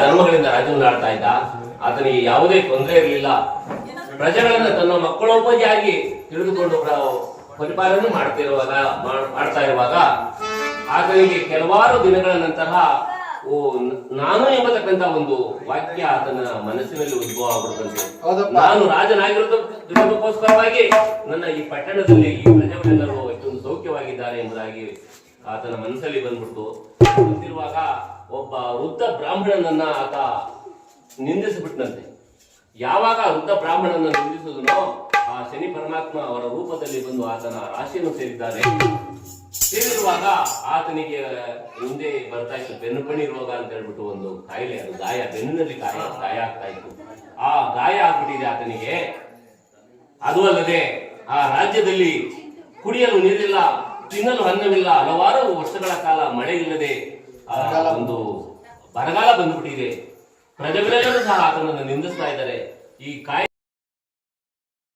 ಧರ್ಮಗಳಿಂದ ರಾಜ್ಯವನ್ನು ಆಳ್ತಾ ಇದ್ದ. ಆತನಿಗೆ ಯಾವುದೇ ತೊಂದರೆ ಇರಲಿಲ್ಲ. ಪ್ರಜೆಗಳನ್ನ ತನ್ನ ಮಕ್ಕಳೊಬ್ಬಾಗಿ ತಿಳಿದುಕೊಂಡು ಪರಿಪಾಲನೆ ಮಾಡ್ತಾ ಇರುವಾಗ ಆತನಿಗೆ ಕೆಲವಾರು ದಿನಗಳ ನಂತರ ನಾನು ಎಂಬತಕ್ಕಂತ ಒಂದು ವಾಕ್ಯ ಆತನ ಮನಸ್ಸಿನಲ್ಲಿ ಉದ್ಭವ ಆಗ್ಬಿಡುತ್ತಂತೆ. ನಾನು ರಾಜನಾಗಿರೋದಕ್ಕೋಸ್ಕರವಾಗಿ ನನ್ನ ಈ ಪಟ್ಟಣದಲ್ಲಿ ಈ ಪ್ರಜೆಗಳೆಲ್ಲರೂ ಇಷ್ಟೊಂದು ಸೌಖ್ಯವಾಗಿದ್ದಾರೆ ಎಂಬುದಾಗಿ ಆತನ ಮನಸ್ಸಲ್ಲಿ ಬಂದ್ಬಿಡ್ತು. ಬಂದಿರುವಾಗ ಒಬ್ಬ ವೃದ್ಧ ಬ್ರಾಹ್ಮಣನನ್ನ ಆತ ನಿಂದಿಸಿಬಿಟ್ನಂತೆ. ಯಾವಾಗ ವೃದ್ಧ ಬ್ರಾಹ್ಮಣನ ನಿಂದಿಸುವುದನೋ ಆ ಶನಿ ಪರಮಾತ್ಮ ಅವರ ರೂಪದಲ್ಲಿ ಬಂದು ಆತನ ರಾಶಿಯನ್ನು ಸೇರಿರುವಾಗ ಆತನಿಗೆ ಹಿಂದೆ ಬರ್ತಾ ಇತ್ತು ಬೆನ್ನುಪಣಿ ರೋಗ ಅಂತ ಹೇಳ್ಬಿಟ್ಟು ಒಂದು ಕಾಯಿಲೆ. ಅದು ಗಾಯ, ಬೆನ್ನಿನಲ್ಲಿ ಗಾಯ ಆಗ್ತಾ ಇತ್ತು. ಆ ಗಾಯ ಆಗ್ಬಿಟ್ಟಿದೆ ಆತನಿಗೆ. ಅದು ಅಲ್ಲದೆ ಆ ರಾಜ್ಯದಲ್ಲಿ ಕುಡಿಯಲು ನೀರಿಲ್ಲ, ತಿನ್ನಲು ಅನ್ನವಿಲ್ಲ. ಹಲವಾರು ವರ್ಷಗಳ ಕಾಲ ಮಳೆ ಇಲ್ಲದೆ ಒಂದು ಬರಗಾಲ ಬಂದ್ಬಿಟ್ಟಿದೆ. ಪ್ರಜೆಗಳೆಲ್ಲರೂ ಸಹ ಆತನನ್ನು ನಿಂದಿಸ್ತಾ ಇದ್ದಾರೆ. ಈ ಕಾಯಿಲೆ